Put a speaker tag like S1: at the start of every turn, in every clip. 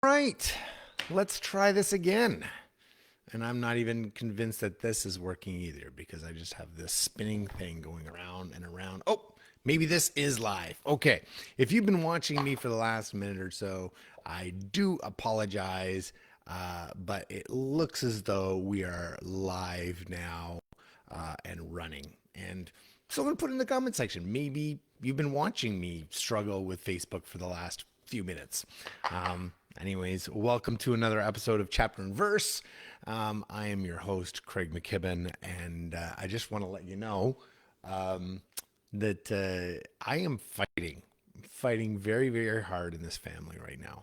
S1: Right, let's try this again. And I'm not even convinced that this is working either because I just have this spinning thing going around and around. Oh, maybe this is live. Okay, if you've been watching me for the last minute or so, I do apologize, but it looks as though we are live now and running. And someone put in the comment section, maybe you've been watching me struggle with Facebook for the last few minutes. Anyways, welcome to another episode of Chapter and Verse. I am your host, Craig McKibben, and I just want to let you know that I am fighting very, very hard in this family right now,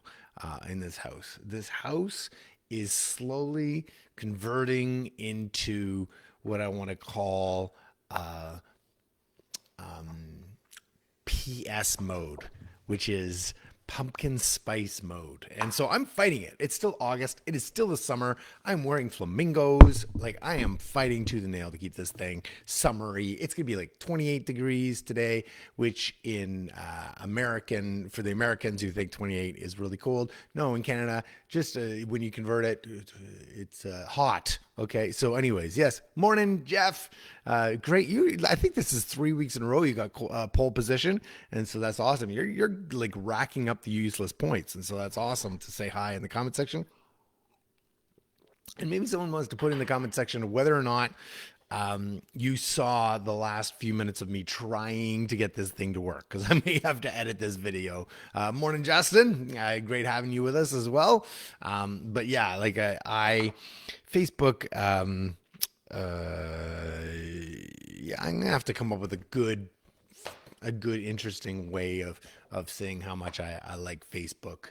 S1: in this house. This house is slowly converting into what I want to call PS mode, which is pumpkin spice mode. And so I'm fighting it. It's still August. It is still the summer. I'm wearing flamingos. Like I am fighting tooth and nail to keep this thing summery. It's going to be like 28 degrees today, which in for the Americans who think 28 is really cold. No, in Canada, just when you convert it, it's hot. Okay. So anyways, yes. Morning, Jeff. Great. I think this is 3 weeks in a row you got pole position. And so that's awesome. You're like racking up the useless points. And so that's awesome to say hi in the comment section. And maybe someone wants to put in the comment section whether or not you saw the last few minutes of me trying to get this thing to work because I may have to edit this video. Morning, Justin. Great having you with us as well. But yeah, like Facebook. Yeah, I'm gonna have to come up with a good, interesting way of saying how much I like Facebook.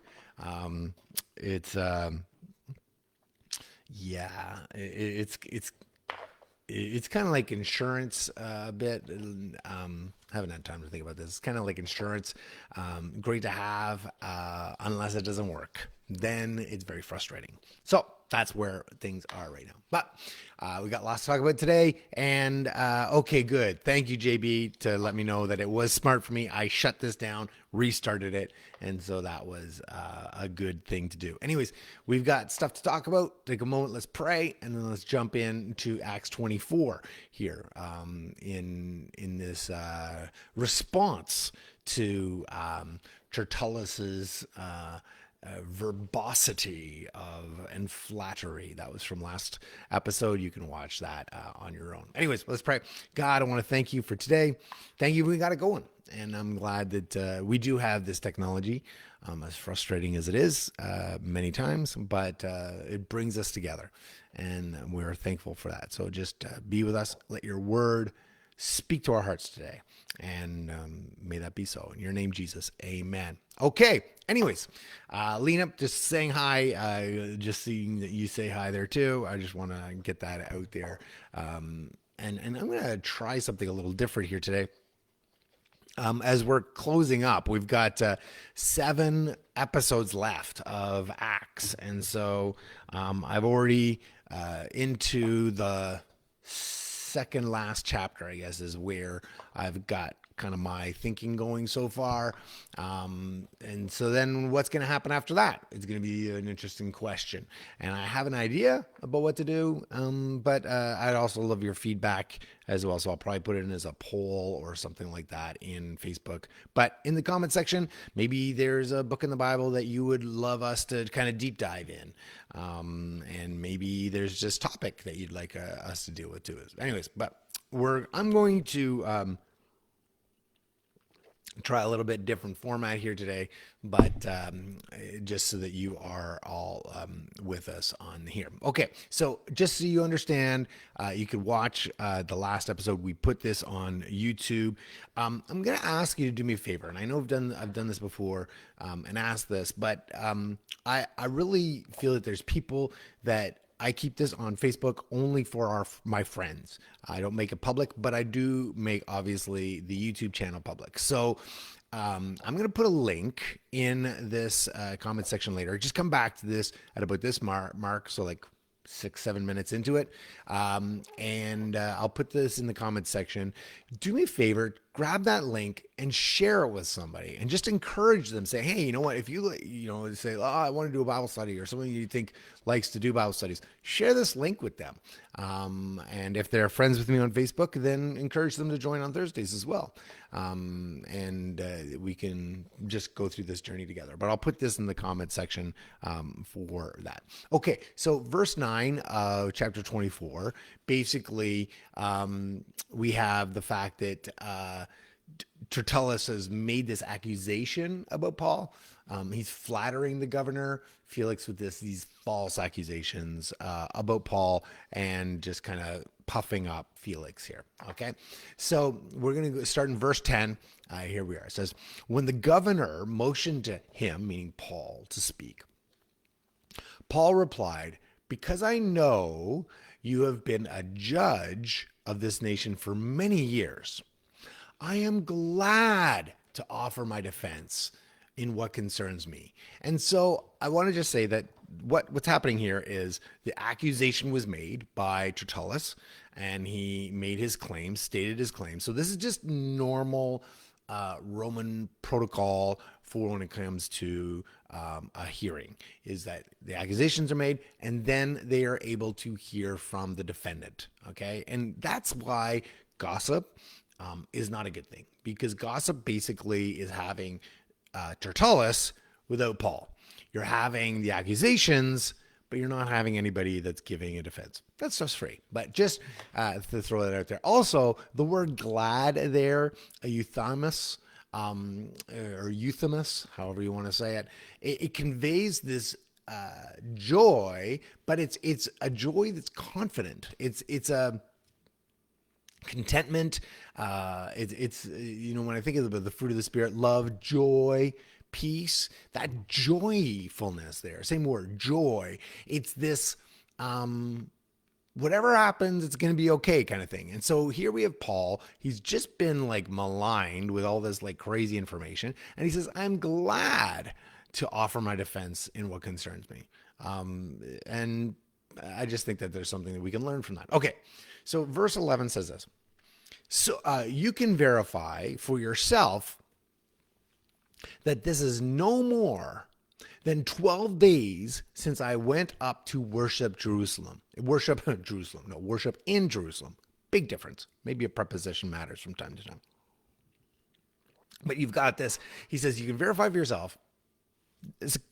S1: It's yeah, it's kind of like insurance a bit. Haven't had time to think about this. It's kind of like insurance. Great to have, unless it doesn't work. Then it's very frustrating. So that's where things are right now. But we got lots to talk about today. And okay, good. Thank you, JB, to let me know that it was smart for me. I shut this down, restarted it. And so that was a good thing to do. Anyways, we've got stuff to talk about. Take a moment, let's pray, and then let's jump into Acts 24 here in this response to Tertullus's verbosity of and flattery. That was from last episode. You can watch that on your own. Anyways, let's pray. God, I want to thank you for today. Thank you. We got it going. And I'm glad that we do have this technology, as frustrating as it is many times, but it brings us together. And we're thankful for that. So just be with us. Let your word speak to our hearts today. And may that be so. In your name, Jesus. Amen. Okay. Anyways, lean up, just saying hi. Just seeing that you say hi there too. I just want to get that out there. And I'm going to try something a little different here today. As we're closing up, we've got 7 episodes left of Acts. And so I've already into the second last chapter, I guess, is where I've got kind of my thinking going so far. And so then what's going to happen after that? It's going to be an interesting question. And I have an idea about what to do, but I'd also love your feedback as well. So I'll probably put it in as a poll or something like that in Facebook. But in the comment section, maybe there's a book in the Bible that you would love us to kind of deep dive in. And maybe there's just topic that you'd like us to deal with too. Anyways, but I'm going to try a little bit different format here today, but just so that you are all with us on here. Okay, so just so you understand, you could watch the last episode. We put this on YouTube. I'm going to ask you to do me a favor, and I know I've done this before and asked this, but I really feel that there's people that I keep this on Facebook only for my friends. I don't make it public, but I do make obviously the YouTube channel public. So I'm going to put a link in this comment section later. Just come back to this at about this mark. So like 6-7 minutes into it. And I'll put this in the comment section. Do me a favor, grab that link and share it with somebody and just encourage them. Say, hey, you know what? If you say, oh, I want to do a Bible study, or someone you think likes to do Bible studies, share this link with them. And if they're friends with me on Facebook, then encourage them to join on Thursdays as well. And we can just go through this journey together. But I'll put this in the comment section for that. Okay, so verse 9 of chapter 24, basically we have the fact that Tertullus has made this accusation about Paul. He's flattering the governor Felix with these false accusations about Paul, and just kind of puffing up Felix here. Okay, so we're going to start in verse 10. Here we are. It says, when the governor motioned to him, meaning Paul, to speak, Paul replied, because I know you have been a judge of this nation for many years, I am glad to offer my defense in what concerns me. And so I want to just say that what's happening here is the accusation was made by Tertullus, and he made his claim, stated his claim. So this is just normal Roman protocol for when it comes to a hearing, is that the accusations are made and then they are able to hear from the defendant. Okay. And that's why gossip is not a good thing, because gossip basically is having Tertullus without Paul. You're having the accusations, but you're not having anybody that's giving a defense. That's just free. But just to throw that out there. Also, the word glad there, euthymus, or euthymus, however you want to say it, it conveys this joy, but it's a joy that's confident. It's a contentment. It's when I think of the fruit of the Spirit, love, joy, peace, that joyfulness there, same word, joy. It's this whatever happens, it's going to be okay kind of thing. And so here we have Paul. He's just been like maligned with all this like crazy information, and he says, I'm glad to offer my defense in what concerns me. And I just think that there's something that we can learn from that. Okay, so verse 11 says this. So you can verify for yourself that this is no more than 12 days since I went up to worship Jerusalem. Worship in Jerusalem. Big difference. Maybe a preposition matters from time to time. But you've got this. He says you can verify for yourself.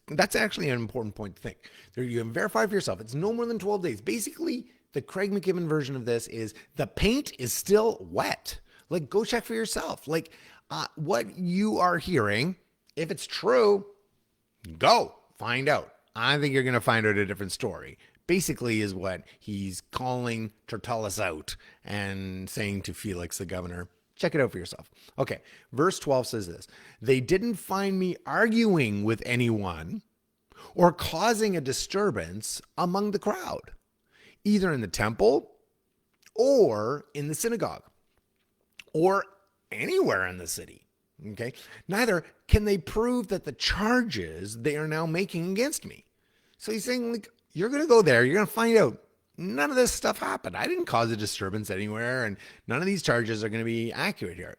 S1: That's actually an important point to think. You can verify for yourself. It's no more than 12 days. Basically, the Craig McKibben version of this is the paint is still wet. Like, go check for yourself. Like, what you are hearing, if it's true, go find out. I think you're going to find out a different story. Basically is what he's calling Tertullus out and saying to Felix, the governor, check it out for yourself. Okay, verse 12 says this. They didn't find me arguing with anyone or causing a disturbance among the crowd, either in the temple or in the synagogue or anywhere in the city. Okay. Neither can they prove that the charges they are now making against me. So he's saying, like, you're going to go there. You're going to find out none of this stuff happened. I didn't cause a disturbance anywhere, and none of these charges are going to be accurate here.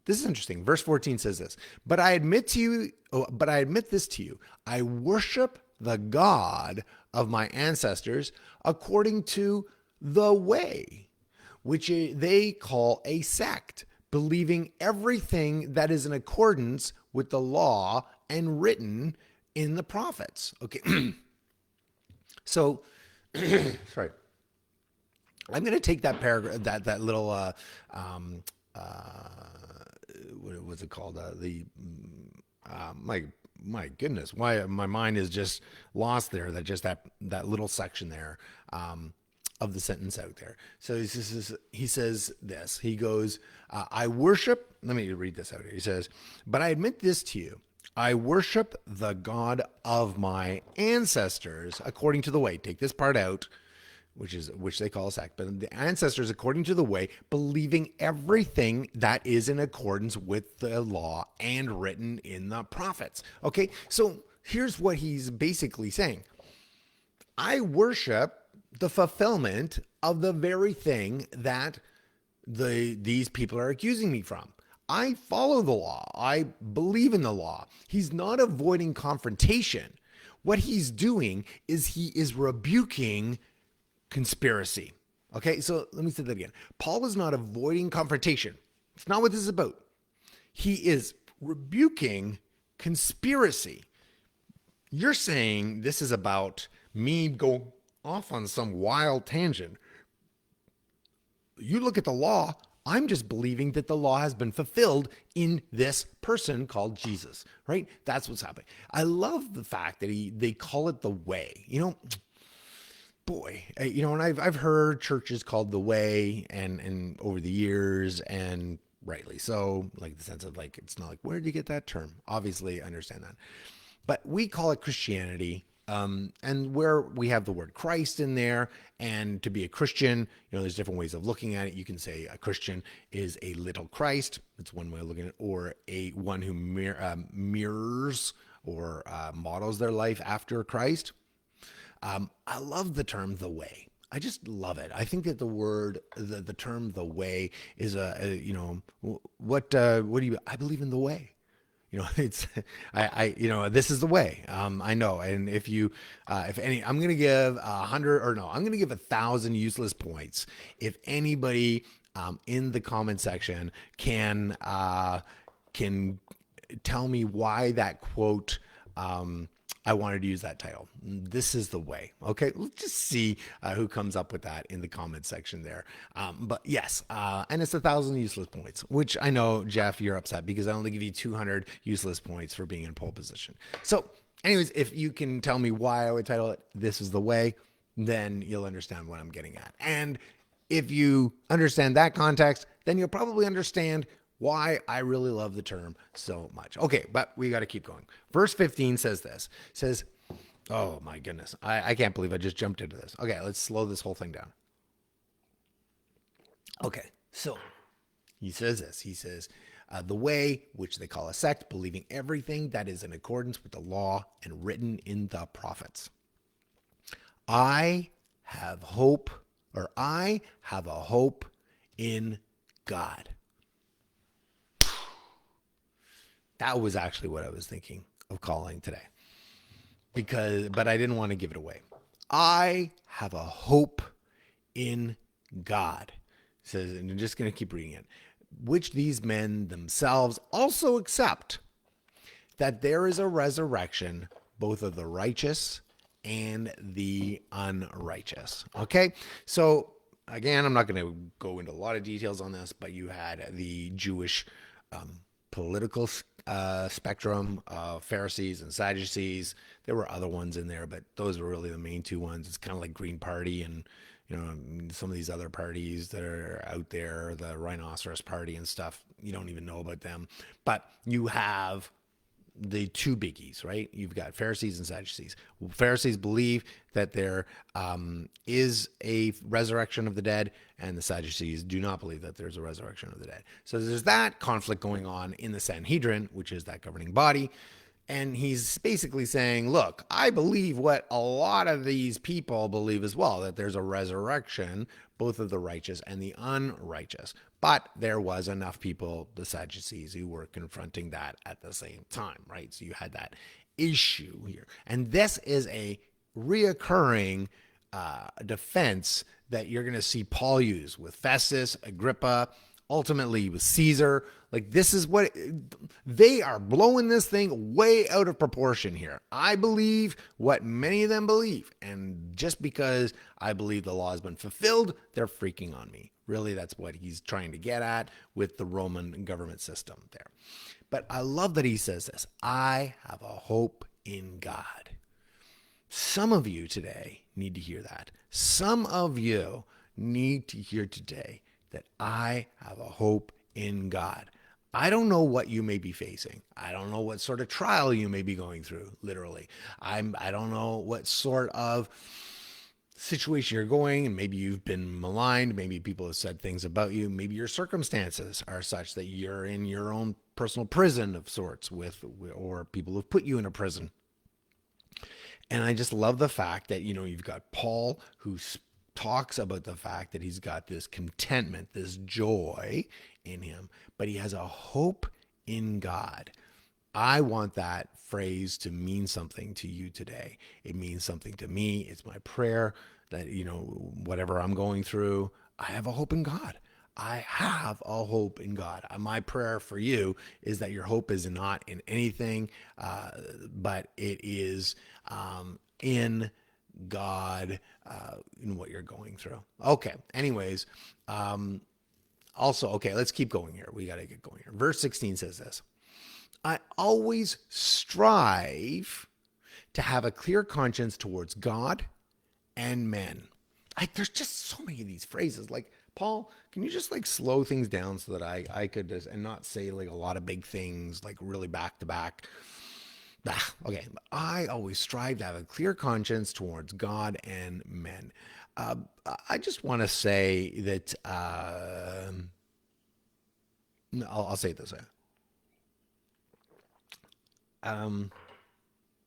S1: This is interesting. Verse 14 says this, but I admit this to you. I worship the God of my ancestors according to the way, which they call a sect, believing everything that is in accordance with the law and written in the prophets. Okay. So, sorry. I'm going to take that paragraph, that little, what was it called? My goodness, why my mind is just lost there. That little section there, of the sentence out there. So he says this, he goes, I worship, let me read this out here. He says, but I admit this to you. I worship the God of my ancestors according to the way. Take this part out, which they call a sect, but the ancestors according to the way, believing everything that is in accordance with the law and written in the prophets. Okay, so here's what he's basically saying. I worship the fulfillment of the very thing that these people are accusing me from. I follow the law. I believe in the law. He's not avoiding confrontation. What he's doing is he is rebuking conspiracy. Okay, so let me say that again. Paul is not avoiding confrontation. It's not what this is about. He is rebuking conspiracy. You're saying this is about me go off on some wild tangent. You look at the law, I'm just believing that the law has been fulfilled in this person called Jesus, right? That's what's happening. I love the fact that they call it the way. Boy, and I've heard churches called the way and over the years, and rightly so, like the sense of like, it's not like, where did you get that term? Obviously, I understand that. But we call it Christianity. And where we have the word Christ in there, and to be a Christian, there's different ways of looking at it. You can say a Christian is a little Christ. That's one way of looking at it, or one who mirrors or models their life after Christ. I love the term the way. I just love it. I think that the term the way is what do you, I believe in the way. It's, this is the way. I know. And if I'm going to give 100 or no, I'm going to give 1,000 useless points. If anybody, in the comment section can tell me why that quote, I wanted to use that title. This is the way. Okay, let's just see who comes up with that in the comment section there. But yes, and it's 1,000 useless points, which I know, Jeff, you're upset because I only give you 200 useless points for being in pole position. So anyways, if you can tell me why I would title it "This is the Way," then you'll understand what I'm getting at. And if you understand that context, then you'll probably understand why I really love the term so much. Okay, but we got to keep going. Verse 15 says, oh my goodness, I can't believe I just jumped into this. Okay, let's slow this whole thing down. Okay, so he says this. He says, the way, which they call a sect, believing everything that is in accordance with the law and written in the prophets. I have a hope in God. That was actually what I was thinking of calling today, but I didn't want to give it away. I have a hope in God. It says, and I'm just going to keep reading it, which these men themselves also accept, that there is a resurrection, both of the righteous and the unrighteous. Okay. So again, I'm not going to go into a lot of details on this, but you had the Jewish, political spectrum of Pharisees and Sadducees. There were other ones in there, but those were really the main two ones. It's kind of like Green Party and some of these other parties that are out there, the Rhinoceros Party and stuff. You don't even know about them, but you have the two biggies, right? You've got Pharisees and Sadducees. Pharisees believe that there is a resurrection of the dead, and the Sadducees do not believe that there's a resurrection of the dead. So there's that conflict going on in the Sanhedrin, which is that governing body. And he's basically saying, look, I believe what a lot of these people believe as well, that there's a resurrection, both of the righteous and the unrighteous. But there was enough people, the Sadducees, who were confronting that at the same time, right? So you had that issue here. And this is a reoccurring defense that you're going to see Paul use with Festus, Agrippa, ultimately with Caesar. Like, this is what they are blowing this thing way out of proportion here. I believe what many of them believe. And just because I believe the law has been fulfilled, they're freaking on me. Really, that's what he's trying to get at with the Roman government system there. But I love that he says this. I have a hope in God. Some of you today need to hear that. Some of you need to hear today that I have a hope in God. I don't know what you may be facing. I don't know what sort of trial you may be going through, literally. I don't know what sort of situation you're going, and maybe you've been maligned, maybe people have said things about you, maybe your circumstances are such that you're in your own personal prison of sorts or people have put you in a prison. And I just love the fact that, you've got Paul who talks about the fact that he's got this contentment, this joy in him, but he has a hope in God. I want that phrase to mean something to you today. It means something to me. It's my prayer that, whatever I'm going through, I have a hope in God. I have a hope in God. My prayer for you is that your hope is not in anything, but it is in God, in what you're going through. Okay. Anyways, also, okay, let's keep going here. We got to get going here. Verse 16 says this: I always strive to have a clear conscience towards God and men. There's just so many of these phrases. Like, Paul, can you just slow things down so that I could just, and not say a lot of big things, really back to back. Okay, I always strive to have a clear conscience towards God and men. I just want to say that, I'll say it this way.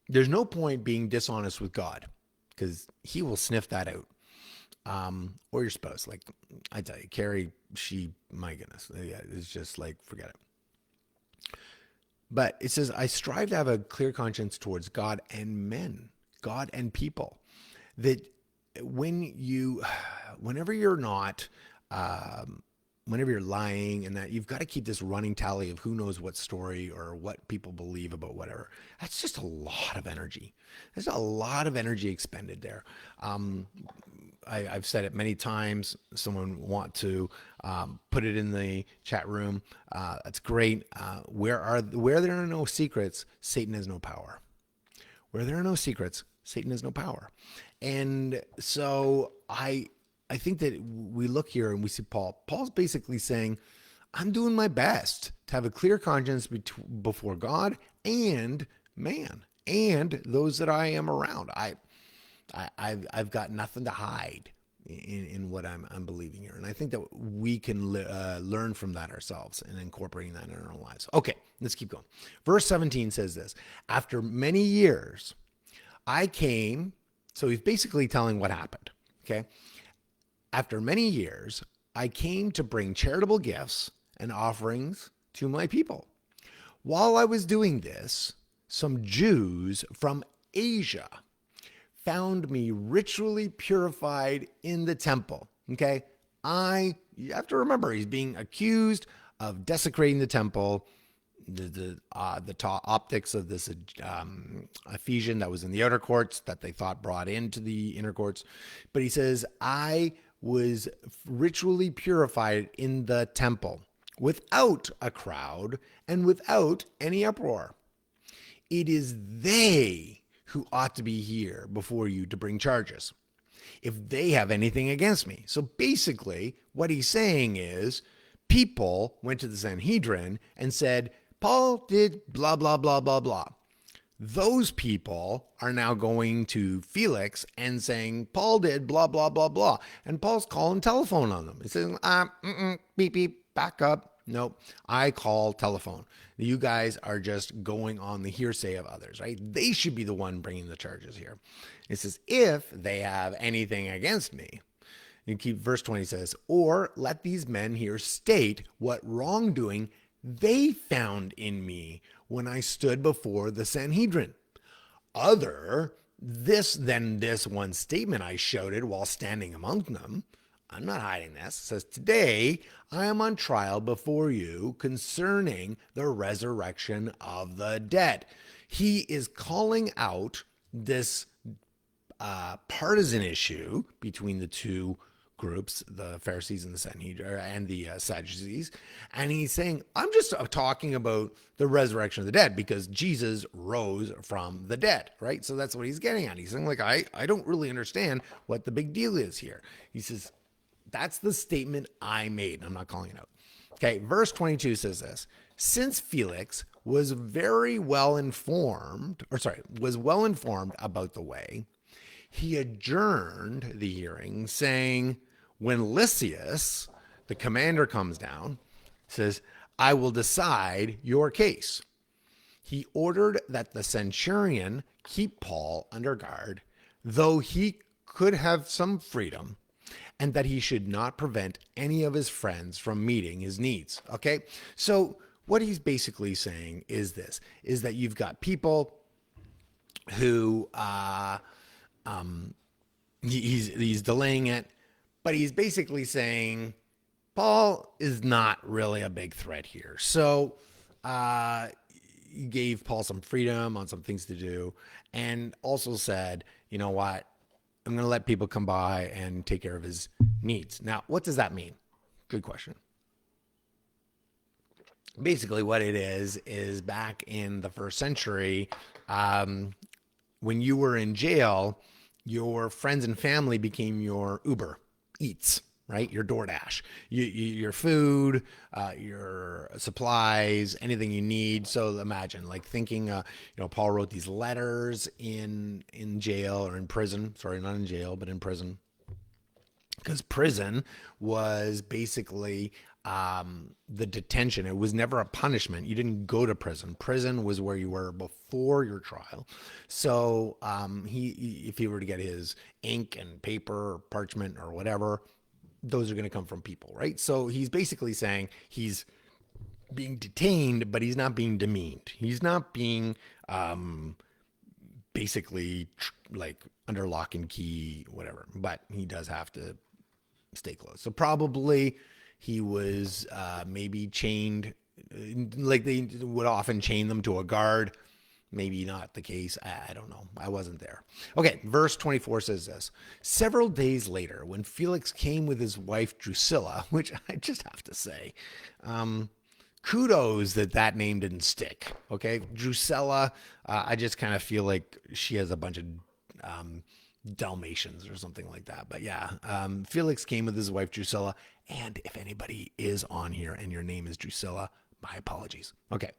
S1: There's no point being dishonest with God, because he will sniff that out. Or your spouse. I tell you, Carrie, my goodness, yeah, it's just forget it. But it says, I strive to have a clear conscience towards God and men, God and people. That whenever you're not, whenever you're lying, and that you've got to keep this running tally of who knows what story or what people believe about whatever, that's just a lot of energy. There's a lot of energy expended there. I've said it many times. Someone want to put it in the chat room. That's great. Where there are no secrets, Satan has no power. Where there are no secrets, Satan has no power. And so I think that we look here and we see Paul. Paul's basically saying, I'm doing my best to have a clear conscience before God and man and those that I am around. I've got nothing to hide in what I'm believing here. And I think that we can learn from that ourselves and incorporating that in our own lives. Okay, let's keep going. Verse 17 says this: after many years, I came. So he's basically telling what happened. Okay. After many years, I came to bring charitable gifts and offerings to my people. While I was doing this, some Jews from Asia found me ritually purified in the temple. Okay. You have to remember, he's being accused of desecrating the temple. The optics of this Ephesian that was in the outer courts that they thought brought into the inner courts. But he says, I was ritually purified in the temple without a crowd and without any uproar. It is they who ought to be here before you to bring charges, if they have anything against me. So basically, what he's saying is, people went to the Sanhedrin and said, Paul did blah, blah, blah, blah, blah. Those people are now going to Felix and saying, Paul did blah, blah, blah, blah. And Paul's calling telephone on them. He's saying, beep, beep, back up. Nope, I call telephone. You guys are just going on the hearsay of others, right? They should be the one bringing the charges here. It says, if they have anything against me. And keep verse 20 says, or let these men here state what wrongdoing they found in me when I stood before the Sanhedrin. Other than this one statement I shouted while standing among them. I'm not hiding this. It says, today I am on trial before you concerning the resurrection of the dead. He is calling out this partisan issue between the two groups, the Pharisees and the Sanhedrin and the Sadducees. And he's saying, I'm just talking about the resurrection of the dead because Jesus rose from the dead, right? So that's what he's getting at. He's saying, I don't really understand what the big deal is here. He says, that's the statement I made. I'm not calling it out. Okay, verse 22 says this: since Felix was well informed about the way, he adjourned the hearing, saying, when Lysias, the commander, comes down, says, I will decide your case. He ordered that the centurion keep Paul under guard, though he could have some freedom, and that he should not prevent any of his friends from meeting his needs. Okay. So what he's basically saying is this, is that you've got people who, he's delaying it, but he's basically saying Paul is not really a big threat here. So he gave Paul some freedom on some things to do, and also said, you know what, I'm going to let people come by and take care of his needs. Now, what does that mean? Good question. Basically, what it is back in the first century, when you were in jail, your friends and family became your Uber Eats, right? Your DoorDash, your food, your supplies, anything you need. So imagine, like, thinking, Paul wrote these letters in jail or in prison. Sorry, not in jail, but in prison, because prison was basically the detention. It was never a punishment. You didn't go to prison. Prison was where you were before your trial. So if he were to get his ink and paper or parchment or whatever, those are going to come from people, right? So he's basically saying he's being detained, but he's not being demeaned. He's not being basically like under lock and key, whatever. But he does have to stay close. So probably he was maybe chained, like they would often chain them to a guard. Maybe not the case. I don't know. I wasn't there. Okay, verse 24 says this. Several days later, when Felix came with his wife Drusilla, which I just have to say, kudos that name didn't stick. Okay, Drusilla, I just kind of feel like she has a bunch of Dalmatians or something like that. But yeah, Felix came with his wife Drusilla. And if anybody is on here and your name is Drusilla, my apologies. Okay.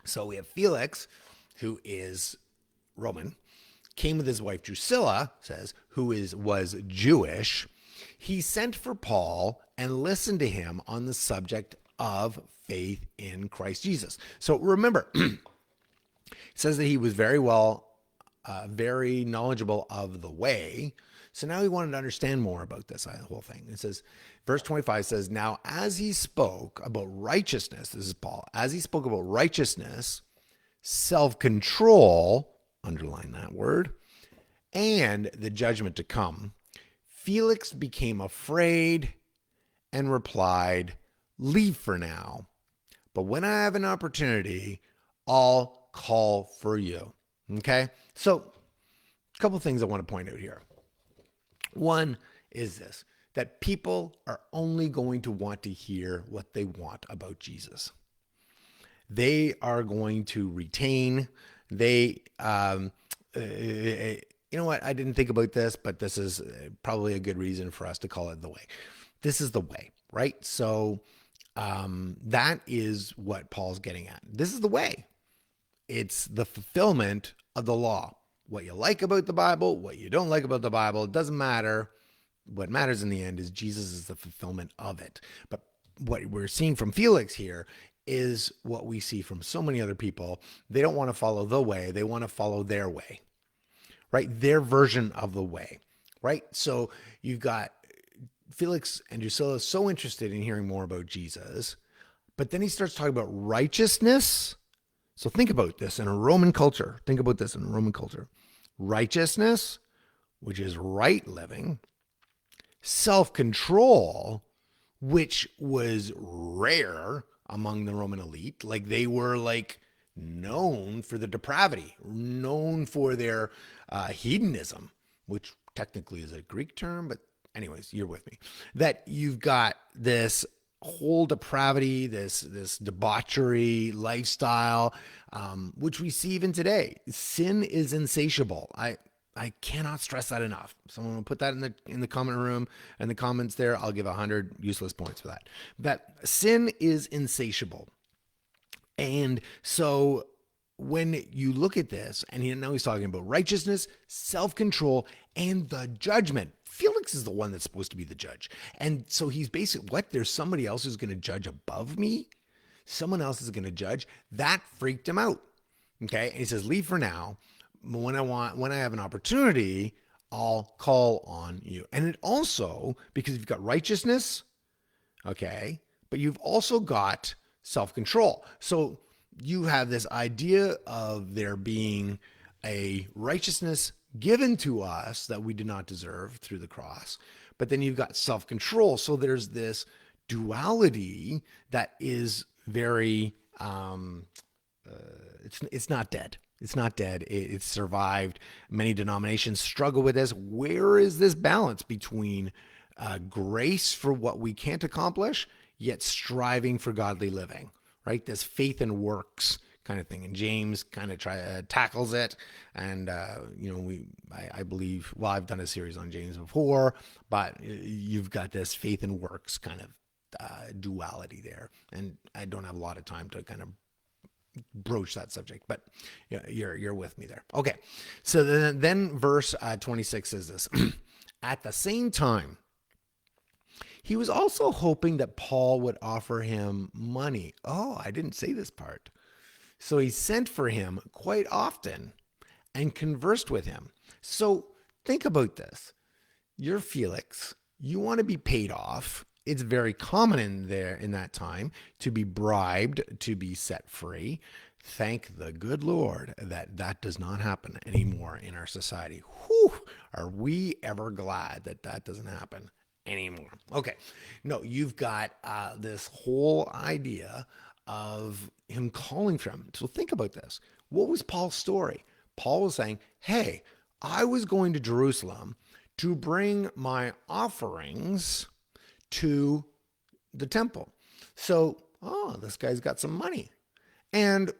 S1: So we have Felix, who is Roman, came with his wife Drusilla, says, was Jewish. He sent for Paul and listened to him on the subject of faith in Christ Jesus. So remember, it says that he was very knowledgeable of the way. So now he wanted to understand more about this whole thing. It says, verse 25 says, now as he spoke about righteousness, this is Paul, as he spoke about righteousness, self-control, underline that word, and the judgment to come, Felix became afraid and replied, leave for now, but when I have an opportunity, I'll call for you. Okay? So a couple things I want to point out here. One is this, that people are only going to want to hear what they want about Jesus. They are going to retain, you know what, I didn't think about this, but this is probably a good reason for us to call it the way. This is the way, right? So that is what Paul's getting at. This is the way. It's the fulfillment of the law. What you like about the Bible, what you don't like about the Bible, it doesn't matter. What matters in the end is Jesus is the fulfillment of it. But what we're seeing from Felix here is what we see from so many other people. They don't want to follow the way. They want to follow their way, right? Their version of the way, right? So you've got Felix and Drusilla so interested in hearing more about Jesus, but then he starts talking about righteousness. So think about this in a Roman culture. Think about this in a Roman culture. Righteousness, which is right living. Self-control, which was rare among the Roman elite. Like they were like known for the depravity, known for their hedonism, which technically is a Greek term, but anyways, you're with me. That you've got this whole depravity, this debauchery lifestyle, which we see even today. Sin is insatiable. I cannot stress that enough. Someone will put that in the comment room and the comments there. I'll give 100 useless points for that. That sin is insatiable. And so when you look at this, and now he's talking about righteousness, self-control, and the judgment. Felix is the one that's supposed to be the judge. And so he's basically, what? There's somebody else who's going to judge above me? Someone else is going to judge? That freaked him out. Okay? And he says, leave for now. When I have an opportunity, I'll call on you. And it also, because you've got righteousness, okay, but you've also got self control. So you have this idea of there being a righteousness given to us that we did not deserve through the cross, but then you've got self control. So there's this duality that is very, it's not dead. It's not dead. It's survived. Many denominations struggle with this. Where is this balance between grace for what we can't accomplish, yet striving for godly living, right? This faith and works kind of thing. And James kind of tackles it. And, I believe, well, I've done a series on James before, but you've got this faith and works kind of duality there. And I don't have a lot of time to kind of broach that subject, but you're with me there. Okay. So then verse 26 says this. At the same time, he was also hoping that Paul would offer him money. Oh, I didn't say this part. So he sent for him quite often and conversed with him. So think about this. You're Felix. You want to be paid off. It's very common in that time to be bribed, to be set free. Thank the good Lord that does not happen anymore in our society. Whew, are we ever glad that doesn't happen anymore? Okay, no, you've got this whole idea of him calling for him. So think about this. What was Paul's story? Paul was saying, hey, I was going to Jerusalem to bring my offerings to the temple. So, this guy's got some money. And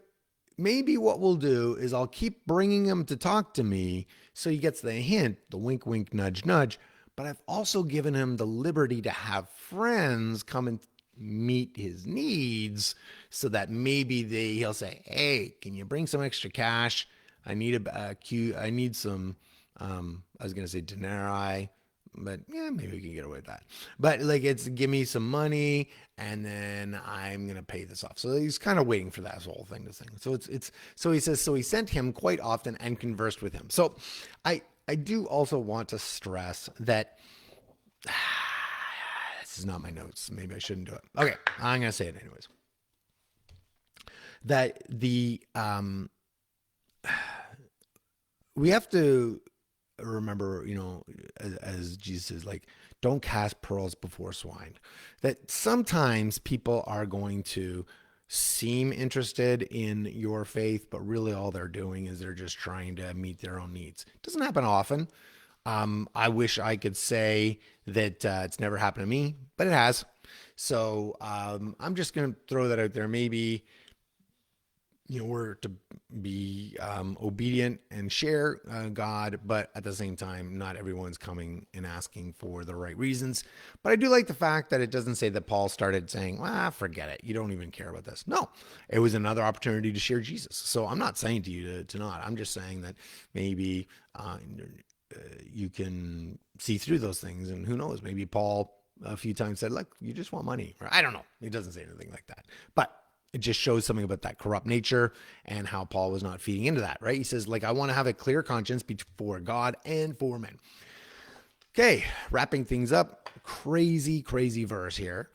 S1: maybe what we'll do is I'll keep bringing him to talk to me so he gets the hint, the wink, wink, nudge, nudge. But I've also given him the liberty to have friends come and meet his needs so that maybe he'll say, hey, can you bring some extra cash? I need I need some, I was going to say denarii, but yeah, maybe we can get away with that. But like, it's give me some money and then I'm going to pay this off. So he's kind of waiting for that whole thing to sing. So so he says, so he sent him quite often and conversed with him. So I do also want to stress that this is not my notes. Maybe I shouldn't do it. Okay. I'm going to say it anyways. That we have to remember, as Jesus is like, don't cast pearls before swine. That sometimes people are going to seem interested in your faith, but really all they're doing is they're just trying to meet their own needs. It doesn't happen often. I wish I could say that it's never happened to me, but it has. So I'm just going to throw that out there. Maybe we're to be obedient and share God, but at the same time, not everyone's coming and asking for the right reasons. But I do like the fact that it doesn't say that Paul started saying, forget it. You don't even care about this. No, it was another opportunity to share Jesus. So I'm not saying to you to not. I'm just saying that maybe you can see through those things. And who knows, maybe Paul a few times said, look, you just want money. Or I don't know. He doesn't say anything like that. But it just shows something about that corrupt nature and how Paul was not feeding into that, right? He says, I want to have a clear conscience before God and for men. Okay, wrapping things up. Crazy, crazy verse here.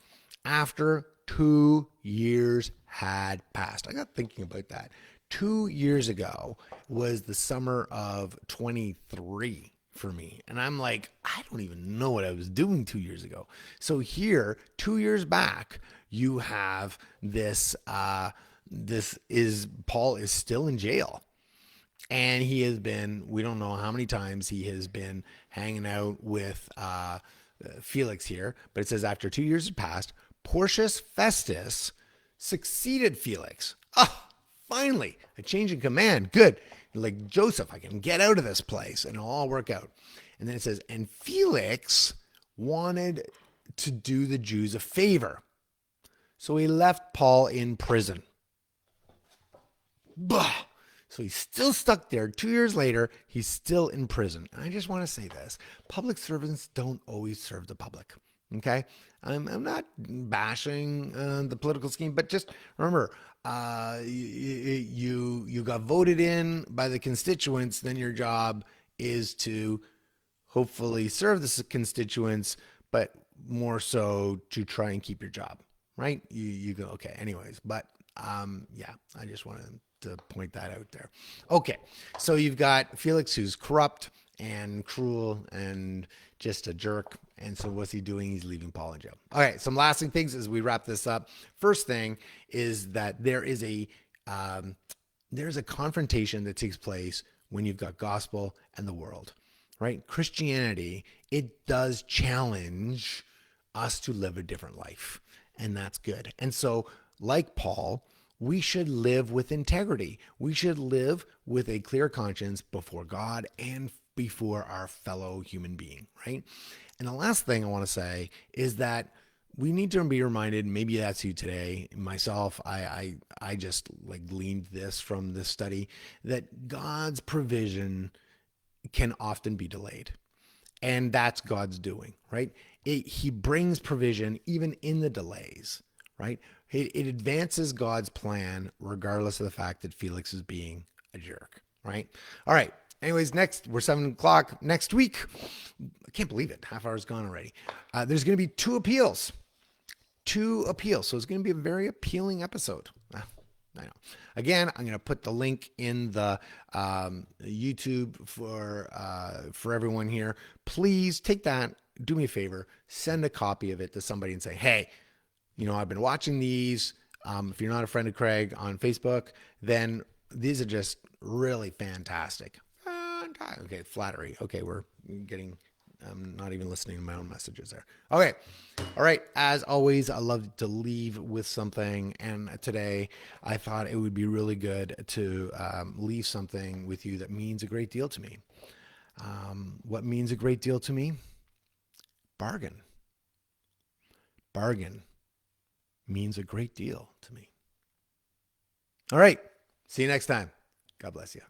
S1: After 2 years had passed. I got thinking about that. 2 years ago was the summer of 23 for me. And I'm like, I don't even know what I was doing 2 years ago. So here, 2 years back, you have this, Paul is still in jail. And he has been, we don't know how many times he has been hanging out with Felix here. But it says after 2 years had passed, Porcius Festus succeeded Felix. Finally, a change in command. Good. Like Joseph, I can get out of this place and it'll all work out. And then it says, and Felix wanted to do the Jews a favor. So he left Paul in prison. So he's still stuck there. 2 years later, he's still in prison. And I just want to say this. Public servants don't always serve the public. Okay? I'm not bashing the political scheme, but just remember, you got voted in by the constituents, then your job is to hopefully serve the constituents, but more so to try and keep your job, right? You go, okay, anyways, but yeah, I just wanted to point that out there. Okay, so you've got Felix, who's corrupt and cruel and just a jerk. And so what's he doing? He's leaving Paul in jail. Okay, some lasting things as we wrap this up. First thing is that um, there's a confrontation that takes place when you've got gospel and the world, right? Christianity, it does challenge us to live a different life, and that's good. And so, like Paul, we should live with integrity. We should live with a clear conscience before God and before our fellow human being, right? And the last thing I want to say is that we need to be reminded, maybe that's you today, myself, I just like gleaned this from this study, that God's provision can often be delayed. And that's God's doing, right? He brings provision even in the delays, right? It advances God's plan regardless of the fact that Felix is being a jerk, right? All right. Anyways, next, we're 7 o'clock next week. I can't believe it. Half hour's gone already. There's going to be two appeals. Two appeals. So it's going to be a very appealing episode. I know. Again, I'm going to put the link in the YouTube for everyone here. Please take that. Do me a favor. Send a copy of it to somebody and say, hey, I've been watching these. If you're not a friend of Craig on Facebook, then these are just really fantastic. Okay, flattery. Okay, we're getting, I'm not even listening to my own messages there. Okay. All right. As always, I love to leave with something. And today I thought it would be really good to leave something with you that means a great deal to me. What means a great deal to me? Bargain. Bargain means a great deal to me. All right. See you next time. God bless you.